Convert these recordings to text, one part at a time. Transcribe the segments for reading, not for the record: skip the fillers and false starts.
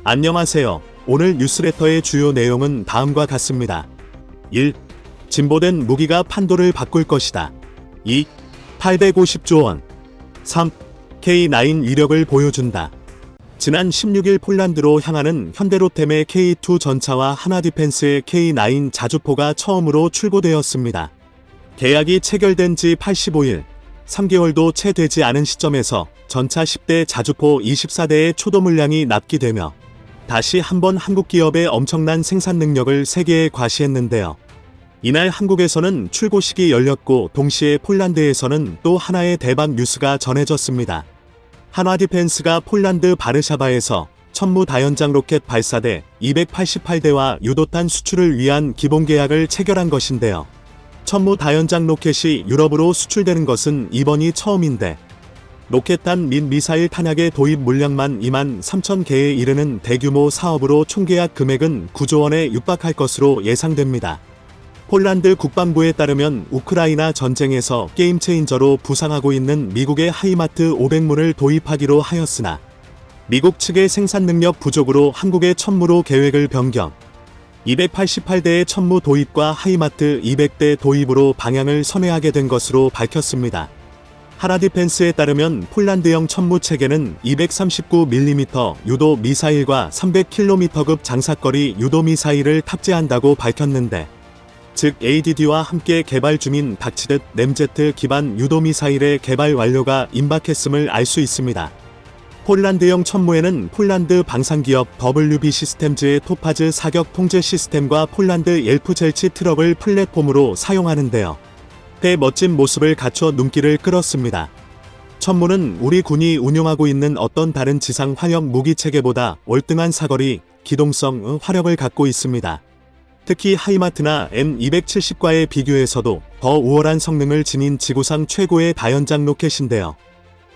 안녕하세요. 오늘 뉴스레터의 주요 내용은 다음과 같습니다. 1. 진보된 무기가 판도를 바꿀 것이다. 2. 850조 원. 3. K9 위력을 보여준다. 지난 16일 폴란드로 향하는 현대로템의 K2 전차와 하나디펜스의 K9 자주포가 처음으로 출고되었습니다. 계약이 체결된 지 85일, 3개월도 채 되지 않은 시점에서 전차 10대 자주포 24대의 초도 물량이 납기되며 다시 한번 한국 기업의 엄청난 생산 능력을 세계에 과시했는데요. 이날 한국에서는 출고식이 열렸고 동시에 폴란드에서는 또 하나의 대박 뉴스가 전해졌습니다. 한화디펜스가 폴란드 바르샤바에서 천무 다연장 로켓 발사대 288대와 유도탄 수출을 위한 기본 계약을 체결한 것인데요. 천무 다연장 로켓이 유럽으로 수출되는 것은 이번이 처음인데 로켓탄 및 미사일 탄약의 도입 물량만 2만 3천 개에 이르는 대규모 사업으로 총계약 금액은 9조 원에 육박할 것으로 예상됩니다. 폴란드 국방부에 따르면 우크라이나 전쟁에서 게임 체인저로 부상하고 있는 미국의 하이마트 500문을 도입하기로 하였으나 미국 측의 생산 능력 부족으로 한국의 천무로 계획을 변경, 288대의 천무 도입과 하이마트 200대 도입으로 방향을 선회하게 된 것으로 밝혔습니다. 하나디펜스에 따르면 폴란드형 천무 체계는 239mm 유도 미사일과 300km급 장사거리 유도 미사일을 탑재한다고 밝혔는데, 즉 ADD와 함께 개발 중인 닥치듯 램제트 기반 유도 미사일의 개발 완료가 임박했음을 알 수 있습니다. 폴란드형 천무에는 폴란드 방산기업 WB 시스템즈의 토파즈 사격 통제 시스템과 폴란드 엘프젤치 트럭을 플랫폼으로 사용하는데요. 대멋진 모습을 갖춰 눈길을 끌었습니다. 천무는 우리 군이 운용하고 있는 어떤 다른 지상 화력 무기 체계보다 월등한 사거리, 기동성, 화력을 갖고 있습니다. 특히 하이마트나 M270과에 비교해서도 더 우월한 성능을 지닌 지구상 최고의 다연장 로켓인데요.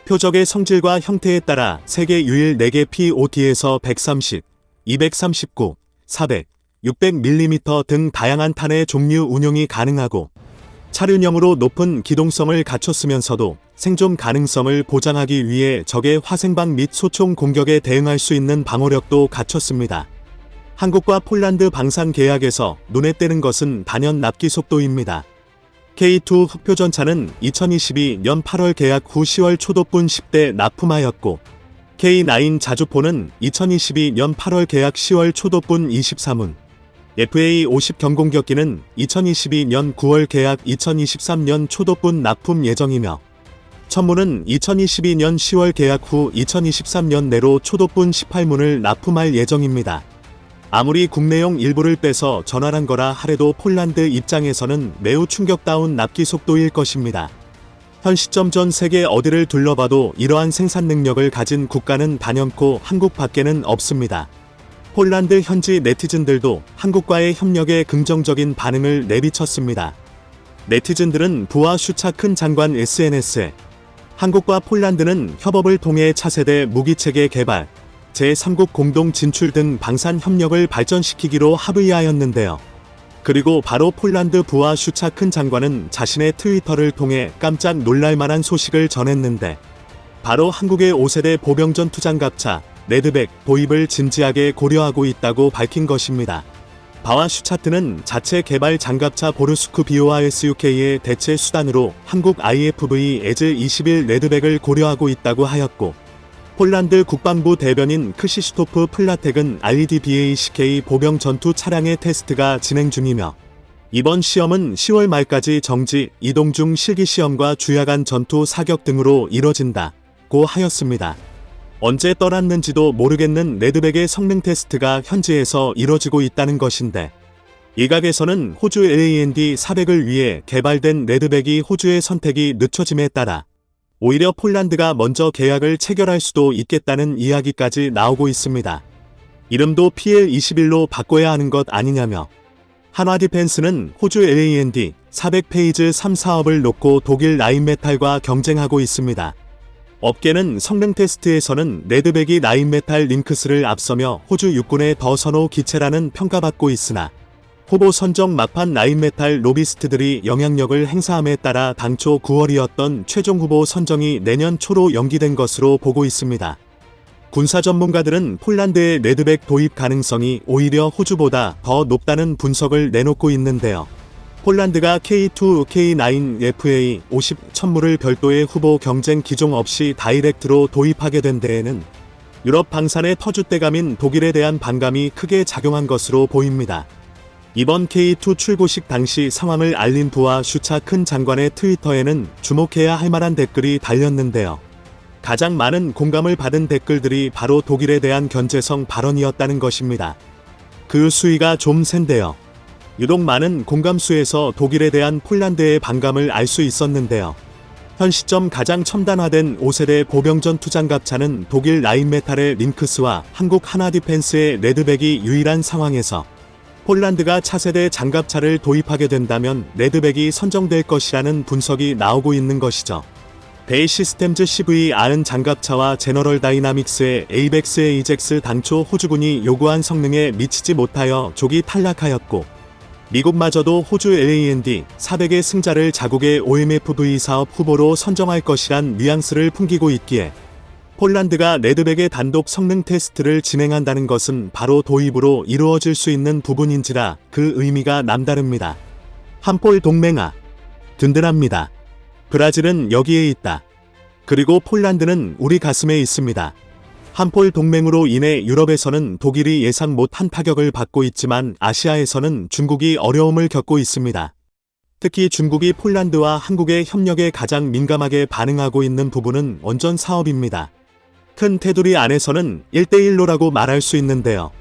표적의 성질과 형태에 따라 세계 유일 4개 POT에서 130, 239, 400, 600mm 등 다양한 탄의 종류 운용이 가능하고 차륜형으로 높은 기동성을 갖췄으면서도 생존 가능성을 보장하기 위해 적의 화생방 및 소총 공격에 대응할 수 있는 방어력도 갖췄습니다. 한국과 폴란드 방산 계약에서 눈에 띄는 것은 단연 납기 속도입니다. K2 흑표전차는 2022년 8월 계약 후 10월 초도분 10대 납품하였고, K9 자주포는 2022년 8월 계약 10월 초도분 23문, FA50 경공격기는 2022년 9월 계약 2023년 초도분 납품 예정이며, 천무는 2022년 10월 계약 후 2023년 내로 초도분 18문을 납품할 예정입니다. 아무리 국내용 일부를 빼서 전환한 거라 하래도 폴란드 입장에서는 매우 충격다운 납기 속도일 것입니다. 현 시점 전 세계 어디를 둘러봐도 이러한 생산 능력을 가진 국가는 단연코 한국 밖에는 없습니다. 폴란드 현지 네티즌들도 한국과의 협력에 긍정적인 반응을 내비쳤습니다. 네티즌들은 부하 슈차큰 장관 SNS에 한국과 폴란드는 협업을 통해 차세대 무기체계 개발, 제3국 공동 진출 등 방산 협력을 발전시키기로 합의하였는데요. 그리고 바로 폴란드 부하 슈차큰 장관은 자신의 트위터를 통해 깜짝 놀랄만한 소식을 전했는데, 바로 한국의 5세대 보병전 투장갑차 레드백 도입을 진지하게 고려하고 있다고 밝힌 것입니다. 바와 슈차트는 자체 개발 장갑차 보르스크 BORSUK의 대체 수단으로 한국 IFV 에즈 21 레드백을 고려하고 있다고 하였고, 폴란드 국방부 대변인 크시슈토프 플라텍은 RDBACK 보병 전투 차량의 테스트가 진행 중이며, 이번 시험은 10월 말까지 정지, 이동 중 실기 시험과 주야간 전투 사격 등으로 이뤄진다고 하였습니다. 언제 떠났는지도 모르겠는 레드백의 성능 테스트가 현지에서 이뤄지고 있다는 것인데, 일각에서는 호주 LAND 400을 위해 개발된 레드백이 호주의 선택이 늦춰짐에 따라 오히려 폴란드가 먼저 계약을 체결할 수도 있겠다는 이야기까지 나오고 있습니다. 이름도 PL21로 바꿔야 하는 것 아니냐며, 한화디펜스는 호주 LAND 400 페이즈 3 사업을 놓고 독일 라인메탈과 경쟁하고 있습니다. 업계는 성능 테스트에서는 레드백이 라인메탈 링크스를 앞서며 호주 육군의 더 선호 기체라는 평가받고 있으나, 후보 선정 막판 라인메탈 로비스트들이 영향력을 행사함에 따라 당초 9월이었던 최종 후보 선정이 내년 초로 연기된 것으로 보고 있습니다. 군사 전문가들은 폴란드의 레드백 도입 가능성이 오히려 호주보다 더 높다는 분석을 내놓고 있는데요. 폴란드가 K2, K9, FA50 천무를 별도의 후보 경쟁 기종 없이 다이렉트로 도입하게 된 데에는 유럽 방산의 터줏대감인 독일에 대한 반감이 크게 작용한 것으로 보입니다. 이번 K2 출고식 당시 상황을 알린 부하 슈차큰 장관의 트위터에는 주목해야 할 만한 댓글이 달렸는데요. 가장 많은 공감을 받은 댓글들이 바로 독일에 대한 견제성 발언이었다는 것입니다. 그 수위가 좀 센데요. 유독 많은 공감수에서 독일에 대한 폴란드의 반감을 알 수 있었는데요. 현 시점 가장 첨단화된 5세대 보병전 투장갑차는 독일 라인메탈의 링크스와 한국 하나디펜스의 레드백이 유일한 상황에서 폴란드가 차세대 장갑차를 도입하게 된다면 레드백이 선정될 것이라는 분석이 나오고 있는 것이죠. 베이 시스템즈 CV-90 장갑차와 제너럴 다이나믹스의 에이벡스 에이젝스 당초 호주군이 요구한 성능에 미치지 못하여 조기 탈락하였고 미국마저도 호주 LAND 400의 승자를 자국의 OMFV 사업 후보로 선정할 것이란 뉘앙스를 풍기고 있기에 폴란드가 레드백의 단독 성능 테스트를 진행한다는 것은 바로 도입으로 이루어질 수 있는 부분인지라 그 의미가 남다릅니다. 한폴 동맹아. 든든합니다. 브라질은 여기에 있다. 그리고 폴란드는 우리 가슴에 있습니다. 한폴 동맹으로 인해 유럽에서는 독일이 예상 못한 타격을 받고 있지만 아시아에서는 중국이 어려움을 겪고 있습니다. 특히 중국이 폴란드와 한국의 협력에 가장 민감하게 반응하고 있는 부분은 원전 사업입니다. 큰 테두리 안에서는 1대1로라고 말할 수 있는데요.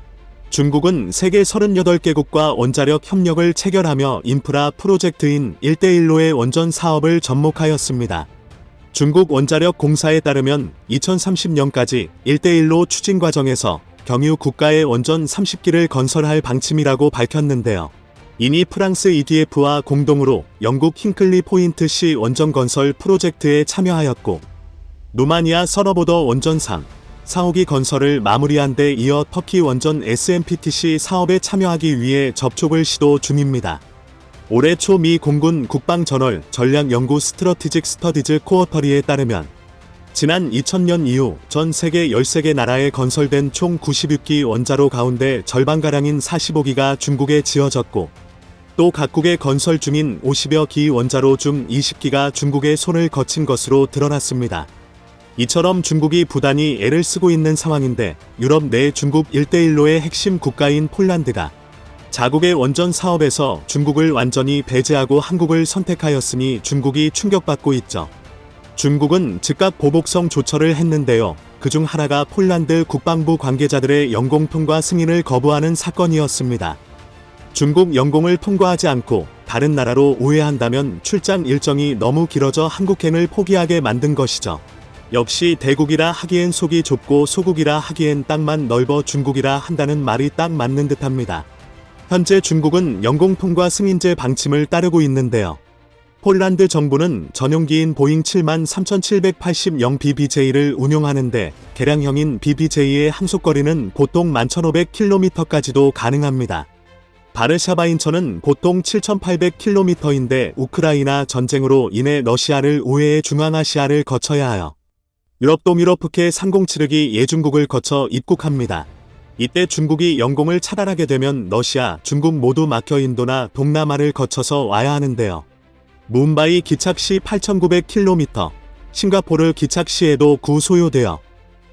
중국은 세계 38개국과 원자력 협력을 체결하며 인프라 프로젝트인 1대1로의 원전 사업을 접목하였습니다. 중국 원자력 공사에 따르면 2030년까지 1대1로 추진 과정에서 경유 국가의 원전 30기를 건설할 방침이라고 밝혔는데요. 이니 프랑스 EDF와 공동으로 영국 힌클리 포인트 C 원전 건설 프로젝트에 참여하였고 루마니아 서러보더 원전 3, 4호기 건설을 마무리한 데 이어 터키 원전 SMPTC 사업에 참여하기 위해 접촉을 시도 중입니다. 올해 초 미 공군 국방저널 전략연구 스트러티직 스터디즈 코어터리에 따르면 지난 2000년 이후 전 세계 13개 나라에 건설된 총 96기 원자로 가운데 절반가량인 45기가 중국에 지어졌고 또 각국의 건설 중인 50여 기 원자로 중 20기가 중국의 손을 거친 것으로 드러났습니다. 이처럼 중국이 부단히 애를 쓰고 있는 상황인데 유럽 내 중국 1대1로의 핵심 국가인 폴란드가 자국의 원전 사업에서 중국을 완전히 배제하고 한국을 선택하였으니 중국이 충격받고 있죠. 중국은 즉각 보복성 조처를 했는데요. 그중 하나가 폴란드 국방부 관계자들의 영공 통과 승인을 거부하는 사건이었습니다. 중국 영공을 통과하지 않고 다른 나라로 우회한다면 출장 일정이 너무 길어져 한국행을 포기하게 만든 것이죠. 역시 대국이라 하기엔 속이 좁고 소국이라 하기엔 땅만 넓어 중국이라 한다는 말이 딱 맞는 듯합니다. 현재 중국은 영공 통과 승인제 방침을 따르고 있는데요. 폴란드 정부는 전용기인 보잉 73,780형 BBJ를 운용하는데 개량형인 BBJ의 항속거리는 보통 11,500km까지도 가능합니다. 바르샤바 인천은 보통 7,800km인데 우크라이나 전쟁으로 인해 러시아를 우회해 중앙아시아를 거쳐야 하여 유럽 동유럽 흑해 상공치르기 예중국을 거쳐 입국합니다. 이때 중국이 영공을 차단하게 되면 러시아, 중국 모두 막혀 인도나 동남아를 거쳐서 와야 하는데요. 뭄바이 기착시 8,900km, 싱가포르 기착시에도 구소요되어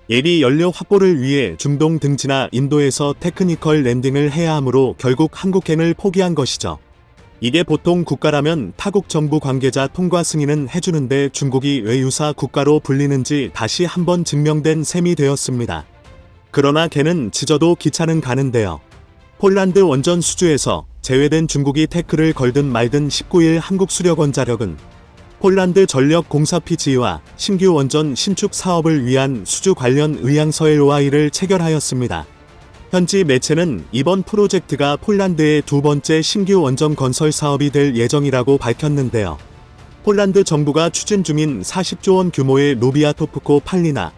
예비 연료 확보를 위해 중동 등지나 인도에서 테크니컬 랜딩을 해야 하므로 결국 한국행을 포기한 것이죠. 이게 보통 국가라면 타국 정부 관계자 통과 승인은 해주는데 중국이 왜 유사 국가로 불리는지 다시 한번 증명된 셈이 되었습니다. 그러나 걔는 짖어도 기차는 가는데요. 폴란드 원전 수주에서 제외된 중국이 태클을 걸든 말든 19일 한국수력원자력은 폴란드 전력공사 PG와 신규 원전 신축 사업을 위한 수주 관련 의향서 LOI를 체결하였습니다. 현지 매체는 이번 프로젝트가 폴란드의 두 번째 신규 원전 건설 사업이 될 예정이라고 밝혔는데요. 폴란드 정부가 추진 중인 40조 원 규모의 노비아토프코 팔리나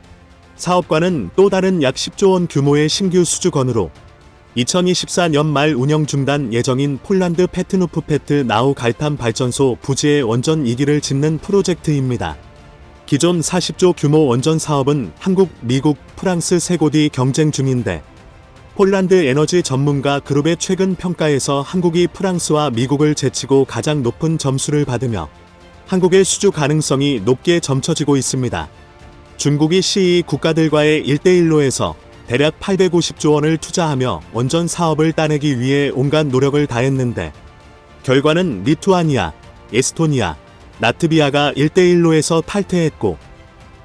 사업과는 또 다른 약 10조 원 규모의 신규 수주건으로 2024년 말 운영 중단 예정인 폴란드 페트누프 페트 나우 갈탄 발전소 부지의 원전 2기를 짓는 프로젝트입니다. 기존 40조 규모 원전 사업은 한국, 미국, 프랑스 세 곳이 경쟁 중인데 폴란드 에너지 전문가 그룹의 최근 평가에서 한국이 프랑스와 미국을 제치고 가장 높은 점수를 받으며 한국의 수주 가능성이 높게 점쳐지고 있습니다. 중국이 C2 국가들과의 1대1로에서 대략 850조 원을 투자하며 원전 사업을 따내기 위해 온갖 노력을 다했는데 결과는 리투아니아, 에스토니아, 라트비아가 1대1로에서 탈퇴했고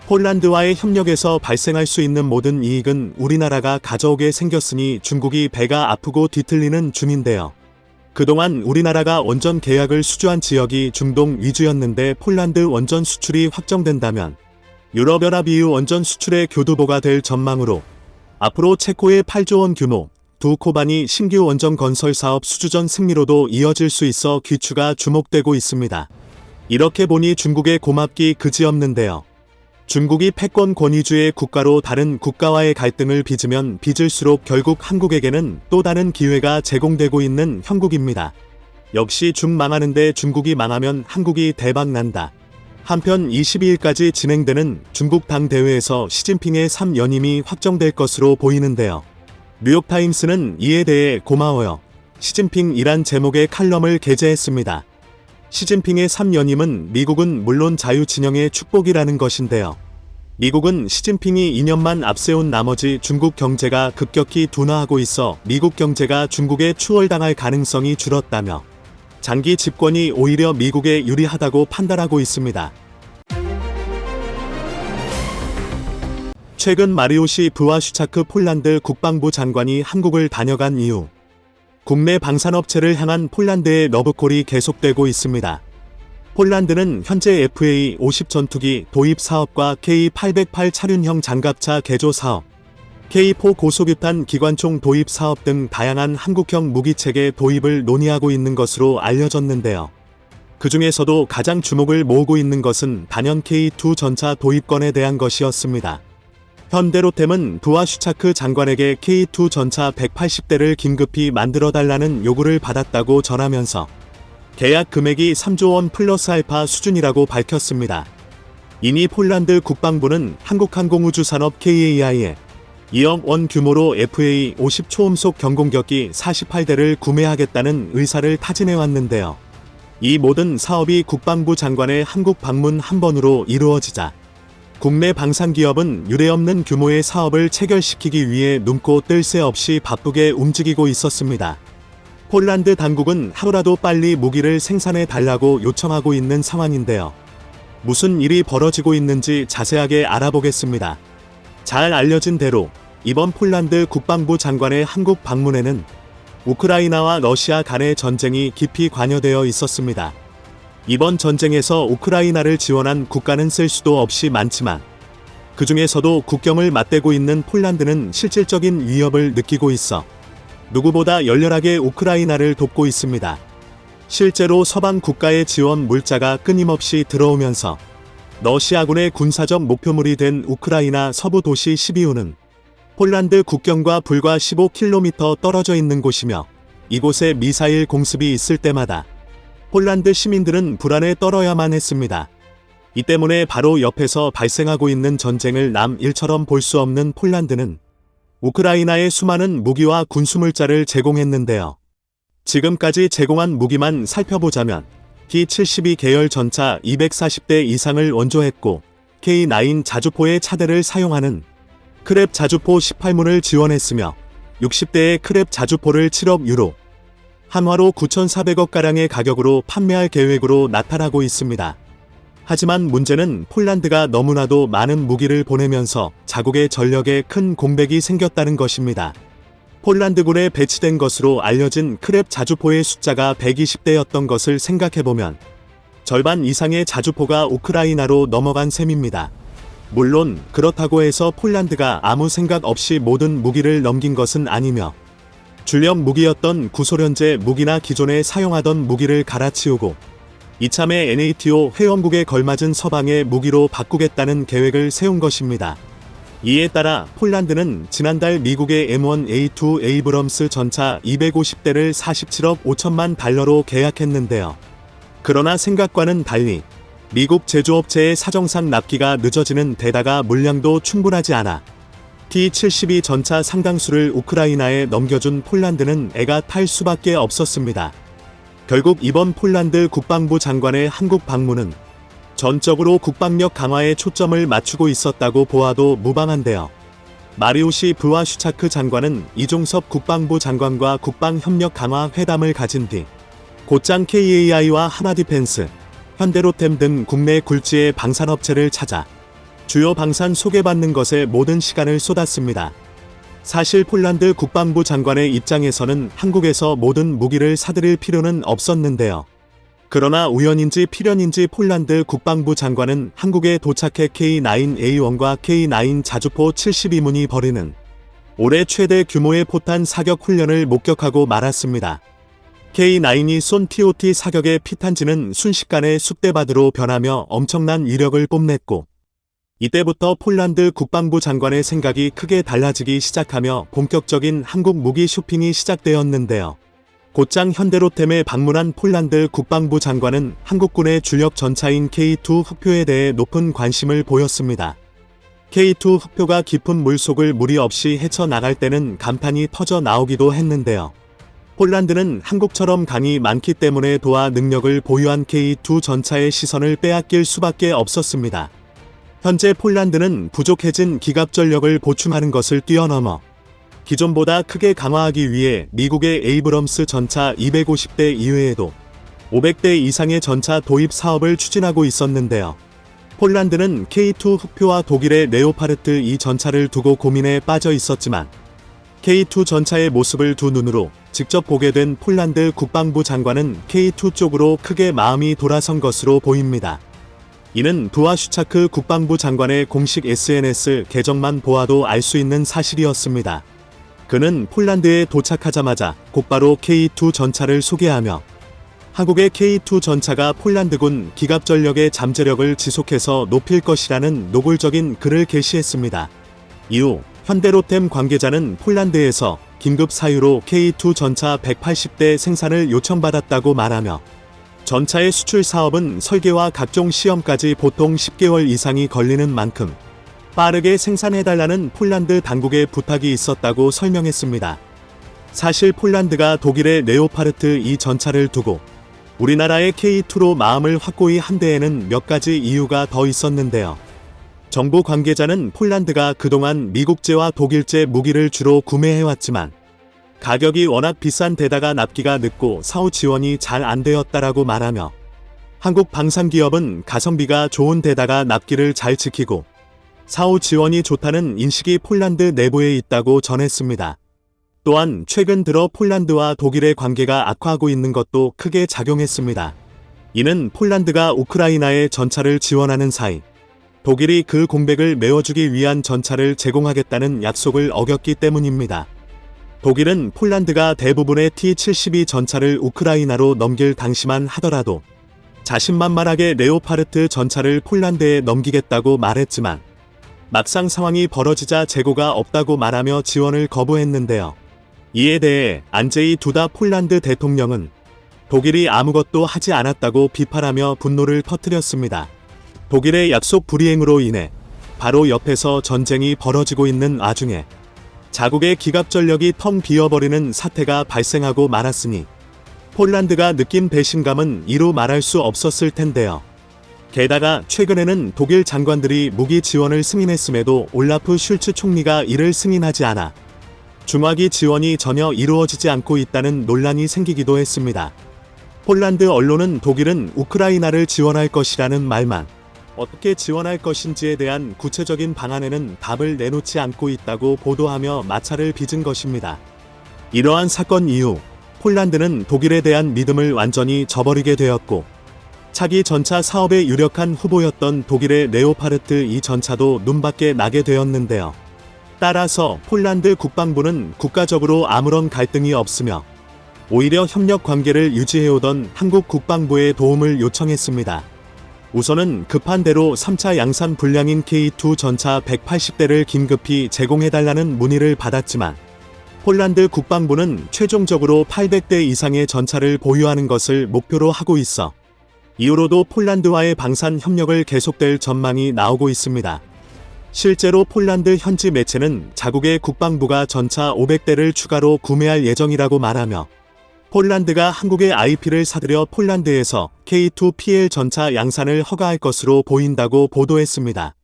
폴란드와의 협력에서 발생할 수 있는 모든 이익은 우리나라가 가져오게 생겼으니 중국이 배가 아프고 뒤틀리는 중인데요. 그동안 우리나라가 원전 계약을 수주한 지역이 중동 위주였는데 폴란드 원전 수출이 확정된다면 유럽연합 EU 원전 수출의 교두보가 될 전망으로 앞으로 체코의 8조 원 규모 두코바니 신규 원전 건설 사업 수주전 승리로도 이어질 수 있어 귀추가 주목되고 있습니다. 이렇게 보니 중국의 고맙기 그지없는데요. 중국이 패권 권위주의 국가로 다른 국가와의 갈등을 빚으면 빚을수록 결국 한국에게는 또 다른 기회가 제공되고 있는 형국입니다. 역시 망하는데 중국이 망하면 한국이 대박난다. 한편 22일까지 진행되는 중국 당대회에서 시진핑의 3연임이 확정될 것으로 보이는데요. 뉴욕타임스는 이에 대해 고마워요. 시진핑이란 제목의 칼럼을 게재했습니다. 시진핑의 3연임은 미국은 물론 자유진영의 축복이라는 것인데요. 미국은 시진핑이 2년만 앞세운 나머지 중국 경제가 급격히 둔화하고 있어 미국 경제가 중국에 추월당할 가능성이 줄었다며 장기 집권이 오히려 미국에 유리하다고 판단하고 있습니다. 최근 마리오시 브와슈차크 폴란드 국방부 장관이 한국을 다녀간 이후 국내 방산업체를 향한 폴란드의 러브콜이 계속되고 있습니다. 폴란드는 현재 FA-50 전투기 도입 사업과 K-808 차륜형 장갑차 개조 사업, K-4 고속유탄 기관총 도입 사업 등 다양한 한국형 무기체계 도입을 논의하고 있는 것으로 알려졌는데요. 그 중에서도 가장 주목을 모으고 있는 것은 단연 K2 전차 도입건에 대한 것이었습니다. 현대로템은 브와슈차크 장관에게 K2 전차 180대를 긴급히 만들어달라는 요구를 받았다고 전하면서 계약 금액이 3조 원 플러스 알파 수준이라고 밝혔습니다. 이미 폴란드 국방부는 한국항공우주산업 KAI에 2억 원 규모로 FA-50 초음속 경공격기 48대를 구매하겠다는 의사를 타진해왔는데요. 이 모든 사업이 국방부 장관의 한국 방문 한 번으로 이루어지자 국내 방산기업은 유례없는 규모의 사업을 체결시키기 위해 눈코 뜰 새 없이 바쁘게 움직이고 있었습니다. 폴란드 당국은 하루라도 빨리 무기를 생산해 달라고 요청하고 있는 상황인데요. 무슨 일이 벌어지고 있는지 자세하게 알아보겠습니다. 잘 알려진 대로 이번 폴란드 국방부 장관의 한국 방문에는 우크라이나와 러시아 간의 전쟁이 깊이 관여되어 있었습니다. 이번 전쟁에서 우크라이나를 지원한 국가는 쓸 수도 없이 많지만 그 중에서도 국경을 맞대고 있는 폴란드는 실질적인 위협을 느끼고 있어 누구보다 열렬하게 우크라이나를 돕고 있습니다. 실제로 서방 국가의 지원 물자가 끊임없이 들어오면서 러시아군의 군사적 목표물이 된 우크라이나 서부 도시 시비우는 폴란드 국경과 불과 15km 떨어져 있는 곳이며 이곳에 미사일 공습이 있을 때마다 폴란드 시민들은 불안에 떨어야만 했습니다. 이 때문에 바로 옆에서 발생하고 있는 전쟁을 남일처럼 볼 수 없는 폴란드는 우크라이나에 수많은 무기와 군수물자를 제공했는데요. 지금까지 제공한 무기만 살펴보자면 T-72 계열 전차 240대 이상을 원조했고 K9 자주포의 차대를 사용하는 크랩 자주포 18문을 지원했으며 60대의 크랩 자주포를 7억 유로, 한화로 9,400억가량의 가격으로 판매할 계획으로 나타나고 있습니다. 하지만 문제는 폴란드가 너무나도 많은 무기를 보내면서 자국의 전력에 큰 공백이 생겼다는 것입니다. 폴란드군에 배치된 것으로 알려진 크랩 자주포의 숫자가 120대였던 것을 생각해보면 절반 이상의 자주포가 우크라이나로 넘어간 셈입니다. 물론 그렇다고 해서 폴란드가 아무 생각 없이 모든 무기를 넘긴 것은 아니며 주력 무기였던 구소련제 무기나 기존에 사용하던 무기를 갈아치우고 이참에 NATO 회원국에 걸맞은 서방의 무기로 바꾸겠다는 계획을 세운 것입니다. 이에 따라 폴란드는 지난달 미국의 M1A2 에이브럼스 전차 250대를 47억 5천만 달러로 계약했는데요. 그러나 생각과는 달리 미국 제조업체의 사정상 납기가 늦어지는 데다가 물량도 충분하지 않아 T-72 전차 상당수를 우크라이나에 넘겨준 폴란드는 애가 탈 수밖에 없었습니다. 결국 이번 폴란드 국방부 장관의 한국 방문은 전적으로 국방력 강화에 초점을 맞추고 있었다고 보아도 무방한데요. 마리우시 브와슈차크 장관은 이종섭 국방부 장관과 국방협력 강화 회담을 가진 뒤 곧장 KAI와 하나디펜스, 현대로템 등 국내 굴지의 방산업체를 찾아 주요 방산 소개받는 것에 모든 시간을 쏟았습니다. 사실 폴란드 국방부 장관의 입장에서는 한국에서 모든 무기를 사들일 필요는 없었는데요. 그러나 우연인지 필연인지 폴란드 국방부 장관은 한국에 도착해 K9A1과 K9 자주포 72문이 벌이는 올해 최대 규모의 포탄 사격 훈련을 목격하고 말았습니다. K9이 쏜 TOT 사격의 피탄지는 순식간에 쑥대밭으로 변하며 엄청난 위력을 뽐냈고 이때부터 폴란드 국방부 장관의 생각이 크게 달라지기 시작하며 본격적인 한국 무기 쇼핑이 시작되었는데요. 곧장 현대로템에 방문한 폴란드 국방부 장관은 한국군의 주력 전차인 K2 흑표에 대해 높은 관심을 보였습니다. K2 흑표가 깊은 물속을 무리 없이 헤쳐나갈 때는 감탄이 터져 나오기도 했는데요. 폴란드는 한국처럼 강이 많기 때문에 도하 능력을 보유한 K2 전차의 시선을 빼앗길 수밖에 없었습니다. 현재 폴란드는 부족해진 기갑 전력을 보충하는 것을 뛰어넘어 기존보다 크게 강화하기 위해 미국의 에이브럼스 전차 250대 이외에도 500대 이상의 전차 도입 사업을 추진하고 있었는데요. 폴란드는 K2 흑표와 독일의 레오파르트 2 전차를 두고 고민에 빠져 있었지만 K2 전차의 모습을 두 눈으로 직접 보게 된 폴란드 국방부 장관은 K2 쪽으로 크게 마음이 돌아선 것으로 보입니다. 이는 브와슈차크 국방부 장관의 공식 SNS 계정만 보아도 알 수 있는 사실이었습니다. 그는 폴란드에 도착하자마자 곧바로 K2 전차를 소개하며 한국의 K2 전차가 폴란드군 기갑 전력의 잠재력을 지속해서 높일 것이라는 노골적인 글을 게시했습니다. 이후 현대로템 관계자는 폴란드에서 긴급 사유로 K2 전차 180대 생산을 요청받았다고 말하며 전차의 수출 사업은 설계와 각종 시험까지 보통 10개월 이상이 걸리는 만큼 빠르게 생산해달라는 폴란드 당국의 부탁이 있었다고 설명했습니다. 사실 폴란드가 독일의 레오파르트 2 전차를 두고 우리나라의 K2로 마음을 확고히 한 데에는 몇 가지 이유가 더 있었는데요. 정부 관계자는 폴란드가 그동안 미국제와 독일제 무기를 주로 구매해왔지만 가격이 워낙 비싼 데다가 납기가 늦고 사후 지원이 잘 안 되었다라고 말하며 한국 방산기업은 가성비가 좋은 데다가 납기를 잘 지키고 사후 지원이 좋다는 인식이 폴란드 내부에 있다고 전했습니다. 또한 최근 들어 폴란드와 독일의 관계가 악화하고 있는 것도 크게 작용했습니다. 이는 폴란드가 우크라이나에 전차를 지원하는 사이 독일이 그 공백을 메워주기 위한 전차를 제공하겠다는 약속을 어겼기 때문입니다. 독일은 폴란드가 대부분의 T-72 전차를 우크라이나로 넘길 당시만 하더라도 자신만만하게 레오파르트 전차를 폴란드에 넘기겠다고 말했지만 막상 상황이 벌어지자 재고가 없다고 말하며 지원을 거부했는데요. 이에 대해 안제이 두다 폴란드 대통령은 독일이 아무것도 하지 않았다고 비판하며 분노를 터뜨렸습니다. 독일의 약속 불이행으로 인해 바로 옆에서 전쟁이 벌어지고 있는 와중에 자국의 기갑 전력이 텅 비어버리는 사태가 발생하고 말았으니 폴란드가 느낀 배신감은 이루 말할 수 없었을 텐데요. 게다가 최근에는 독일 장관들이 무기 지원을 승인했음에도 올라프 슐츠 총리가 이를 승인하지 않아 중화기 지원이 전혀 이루어지지 않고 있다는 논란이 생기기도 했습니다. 폴란드 언론은 독일은 우크라이나를 지원할 것이라는 말만 어떻게 지원할 것인지에 대한 구체적인 방안에는 답을 내놓지 않고 있다고 보도하며 마찰을 빚은 것입니다. 이러한 사건 이후 폴란드는 독일에 대한 믿음을 완전히 저버리게 되었고 차기 전차 사업에 유력한 후보였던 독일의 레오파르트 2 전차도 눈밖에 나게 되었는데요. 따라서 폴란드 국방부는 국가적으로 아무런 갈등이 없으며 오히려 협력 관계를 유지해오던 한국 국방부의 도움을 요청했습니다. 우선은 급한 대로 3차 양산 분량인 K2 전차 180대를 긴급히 제공해달라는 문의를 받았지만 폴란드 국방부는 최종적으로 800대 이상의 전차를 보유하는 것을 목표로 하고 있어 이후로도 폴란드와의 방산 협력을 계속될 전망이 나오고 있습니다. 실제로 폴란드 현지 매체는 자국의 국방부가 전차 500대를 추가로 구매할 예정이라고 말하며 폴란드가 한국의 IP를 사들여 폴란드에서 K2PL 전차 양산을 허가할 것으로 보인다고 보도했습니다.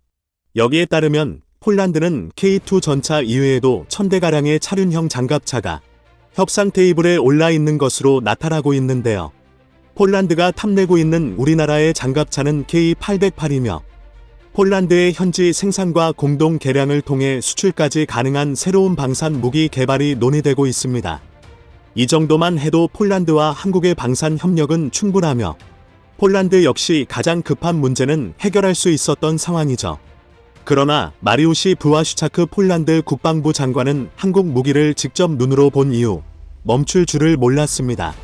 여기에 따르면 폴란드는 K2 전차 이외에도 1000대가량의 차륜형 장갑차가 협상 테이블에 올라 있는 것으로 나타나고 있는데요. 폴란드가 탐내고 있는 우리나라의 장갑차는 K808이며 폴란드의 현지 생산과 공동 개량을 통해 수출까지 가능한 새로운 방산 무기 개발이 논의되고 있습니다. 이 정도만 해도 폴란드와 한국의 방산 협력은 충분하며 폴란드 역시 가장 급한 문제는 해결할 수 있었던 상황이죠. 그러나 마리우시 브와슈차크 폴란드 국방부 장관은 한국 무기를 직접 눈으로 본 이후 멈출 줄을 몰랐습니다.